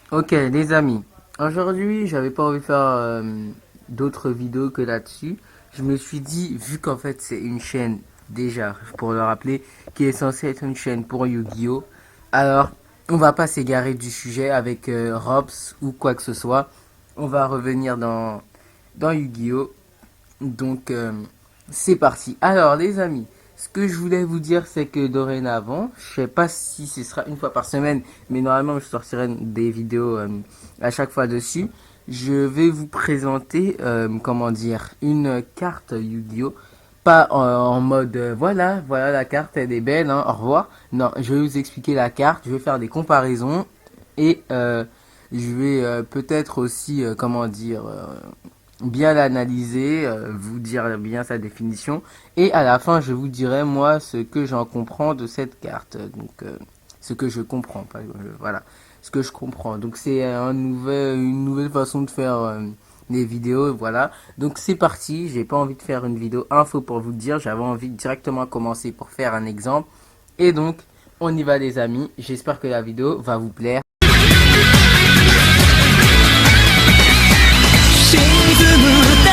Ok, les amis, aujourd'hui j'avais pas envie de faire d'autres vidéos que là-dessus. Je me suis dit, vu qu'en fait c'est une chaîne, déjà, pour le rappeler, qui est censée être une chaîne pour Yu-Gi-Oh! Alors, on va pas s'égarer du sujet avec Robs ou quoi que ce soit. On va revenir dans Yu-Gi-Oh! Donc, c'est parti. Alors, les amis, ce que je voulais vous dire, c'est que dorénavant, je sais pas si ce sera une fois par semaine, mais normalement, je sortirai des vidéos à chaque fois dessus. Je vais vous présenter, comment dire, une carte Yu-Gi-Oh! Pas en mode, voilà la carte, elle est belle, hein, au revoir. Non, je vais vous expliquer la carte, je vais faire des comparaisons et je vais peut-être aussi, comment dire, bien l'analyser, vous dire bien sa définition, et à la fin je vous dirai moi ce que j'en comprends de cette carte. Donc ce que je comprends, pas, voilà, ce que je comprends. Donc c'est une nouvelle façon de faire des vidéos, voilà. Donc c'est parti, j'ai pas envie de faire une vidéo info pour vous le dire, j'avais envie de directement commencer pour faire un exemple. Et donc on y va les amis, j'espère que la vidéo va vous plaire. 沈む太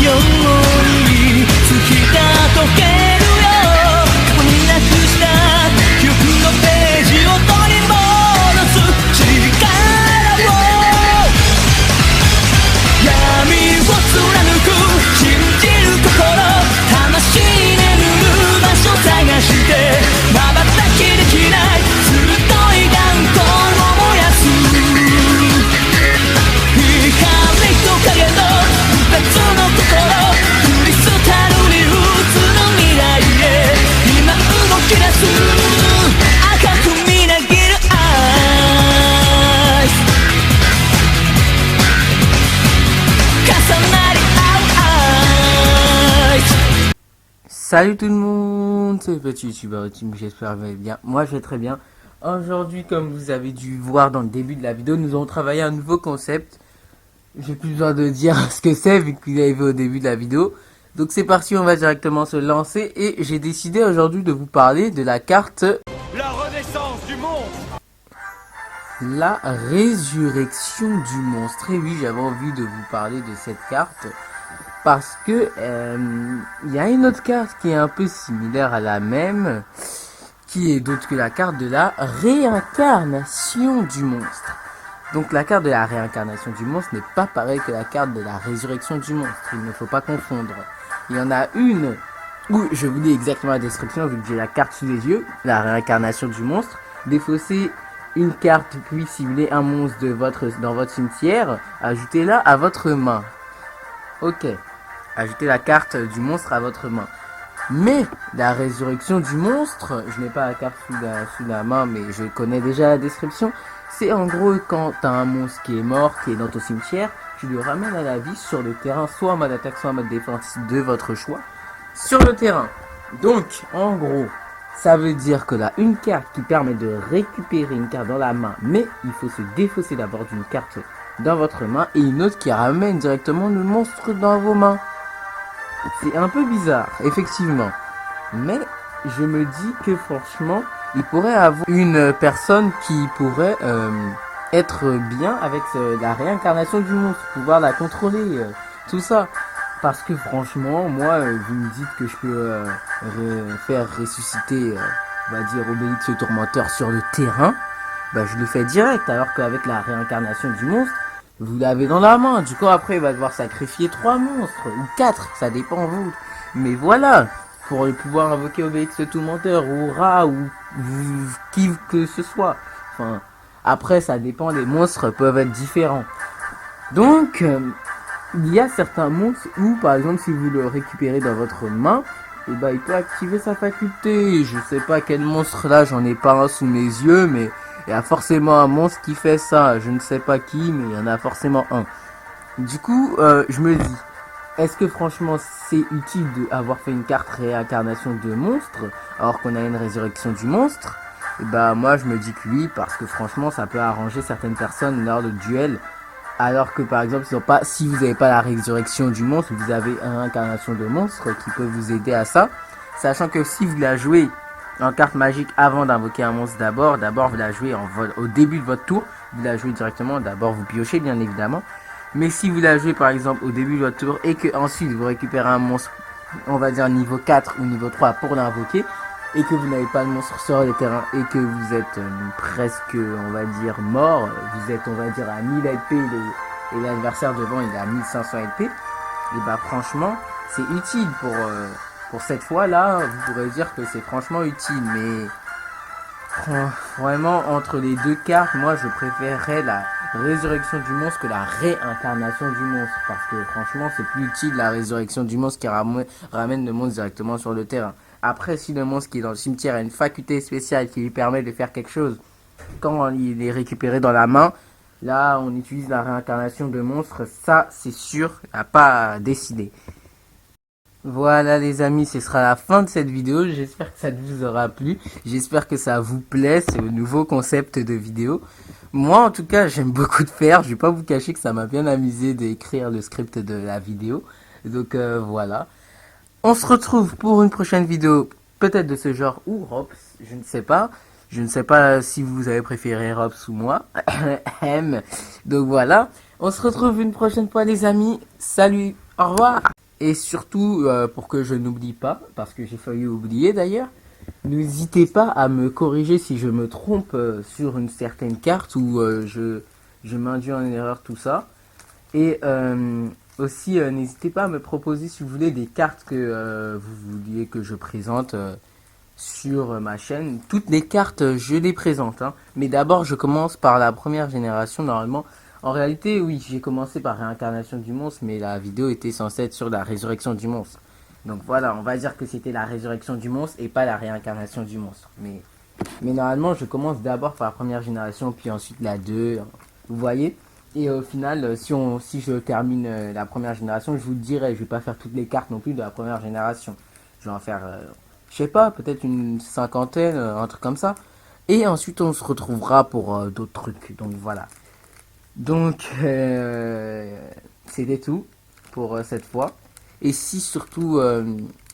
陽に月が溶けるよ過去になくした記憶のページを取り戻す力を闇を貫く信じる心魂眠る場所探して瞬きできない鋭い眼光を燃やす影の二つの心降り伝る憂鬱の未来へ今動き出す赤くみなぎるアイス重なり合うアイス Salut tout le monde, c'est le petit youtubeur Tim, j'espère que vous allez bien. Moi je vais très bien. Aujourd'hui, comme vous avez dû voir dans le début de la vidéo, nous avons travaillé un nouveau concept. J'ai plus besoin de dire ce que c'est vu que vous l'avez vu au début de la vidéo. Donc c'est parti, on va directement se lancer et j'ai décidé aujourd'hui de vous parler de la carte La renaissance du monstre. La Résurrection du Monstre. Et oui, j'avais envie de vous parler de cette carte parce que il y a une autre carte qui est un peu similaire à la même, qui est d'autre que la carte de la Réincarnation du Monstre. Donc la carte de la réincarnation du monstre n'est pas pareille que la carte de la résurrection du monstre. Il ne faut pas confondre. Il y en a une où je vous lis exactement la description vu que j'ai la carte sous les yeux. La réincarnation du monstre. Défausser une carte puis cibler un monstre dans votre cimetière. Ajoutez-la à votre main. Ok. Ajoutez la carte du monstre à votre main. Mais la résurrection du monstre, je n'ai pas la carte sous la main mais je connais déjà la description. C'est en gros quand t'as un monstre qui est mort, qui est dans ton cimetière, tu le ramènes à la vie sur le terrain, soit en mode attaque, soit en mode défense de votre choix, sur le terrain. Donc, en gros, ça veut dire que là, une carte qui permet de récupérer une carte dans la main, mais il faut se défausser d'abord d'une carte dans votre main, et une autre qui ramène directement le monstre dans vos mains. C'est un peu bizarre, effectivement. Mais je me dis que franchement, il pourrait avoir une personne qui pourrait être bien avec la réincarnation du monstre, pouvoir la contrôler, tout ça. Parce que franchement, moi, vous me dites que je peux faire ressusciter, on va dire, Obélix le tourmenteur sur le terrain, bah je le fais direct, alors qu'avec la réincarnation du monstre, vous l'avez dans la main. Du coup, après, il va devoir sacrifier 3 monstres, ou 4, ça dépend vous. Mais voilà, pour pouvoir invoquer Obélix le tourmenteur, ou Ra, ou qui que ce soit. Enfin, après, ça dépend, les monstres peuvent être différents. Donc, il y a certains monstres où, par exemple, si vous le récupérez dans votre main, et bah, il peut activer sa faculté. Je sais pas quel monstre là, j'en ai pas un sous mes yeux, mais il y a forcément un monstre qui fait ça. Je ne sais pas qui, mais il y en a forcément un. Du coup, je me dis, est-ce que franchement c'est utile d'avoir fait une carte réincarnation de monstre alors qu'on a une résurrection du monstre? Et bah moi je me dis que oui, parce que franchement ça peut arranger certaines personnes lors de duel. Alors que par exemple si vous n'avez pas la résurrection du monstre, vous avez une réincarnation de monstre qui peut vous aider à ça. Sachant que si vous la jouez en carte magique avant d'invoquer un monstre d'abord. D'abord, vous la jouez au début de votre tour. Vous la jouez directement. D'abord, vous piochez, bien évidemment. Mais si vous la jouez, par exemple, au début de votre tour et que ensuite vous récupérez un monstre, on va dire niveau 4 ou niveau 3 pour l'invoquer, et que vous n'avez pas de monstre sur le terrain et que vous êtes presque, on va dire, mort, vous êtes, on va dire, à 1000 LP et l'adversaire devant il est à 1500 LP, et bah franchement, c'est utile pour cette fois-là, vous pourrez dire que c'est franchement utile, mais vraiment, entre les deux cartes, moi je préférerais la résurrection du monstre que la réincarnation du monstre, parce que franchement c'est plus utile la résurrection du monstre qui ramène le monstre directement sur le terrain. Après, si le monstre qui est dans le cimetière a une faculté spéciale qui lui permet de faire quelque chose quand il est récupéré dans la main, là on utilise la réincarnation de monstre, ça c'est sûr, à pas décider. Voilà les amis, ce sera la fin de cette vidéo, j'espère que ça vous aura plu, j'espère que ça vous plaît, ce nouveau concept de vidéo. Moi en tout cas j'aime beaucoup de faire, je vais pas vous cacher que ça m'a bien amusé d'écrire le script de la vidéo, donc voilà. On se retrouve pour une prochaine vidéo, peut-être de ce genre ou Rops, je ne sais pas. Je ne sais pas si vous avez préféré Rops ou moi. Donc voilà, on se retrouve une prochaine fois les amis, salut, au revoir. Et surtout, pour que je n'oublie pas, parce que j'ai failli oublier d'ailleurs, n'hésitez pas à me corriger si je me trompe sur une certaine carte ou je m'induis en erreur, tout ça. Et aussi, n'hésitez pas à me proposer si vous voulez des cartes que vous vouliez que je présente sur ma chaîne. Toutes les cartes, je les présente. Hein. Mais d'abord, je commence par la première génération normalement. En réalité, oui, j'ai commencé par réincarnation du monstre, mais la vidéo était censée être sur la résurrection du monstre. Donc voilà, on va dire que c'était la résurrection du monstre et pas la réincarnation du monstre. Mais normalement, je commence d'abord par la première génération, puis ensuite la 2. Vous voyez? Et au final, si je termine la première génération, je vous le dirai, je vais pas faire toutes les cartes non plus de la première génération. Je vais en faire, je sais pas, peut-être une cinquantaine, un truc comme ça. Et ensuite, on se retrouvera pour d'autres trucs. Donc voilà. Donc, c'était tout pour cette fois. Et si surtout,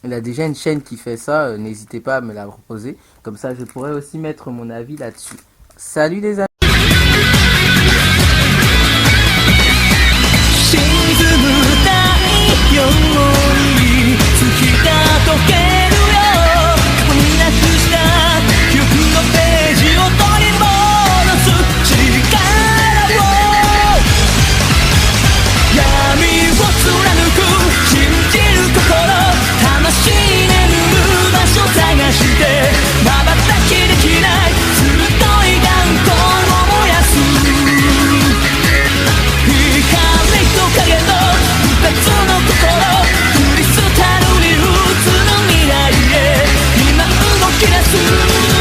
il a déjà une chaîne qui fait ça, n'hésitez pas à me la proposer. Comme ça, je pourrais aussi mettre mon avis là-dessus. Salut les amis! ように月が溶けるよ過去になくした記憶のページを取り戻す力を闇を貫く信じる心魂眠る場所探して瞬きできない鋭い眼光を燃やす光と影の二つの心クリスタルに映る未来へ今動き出す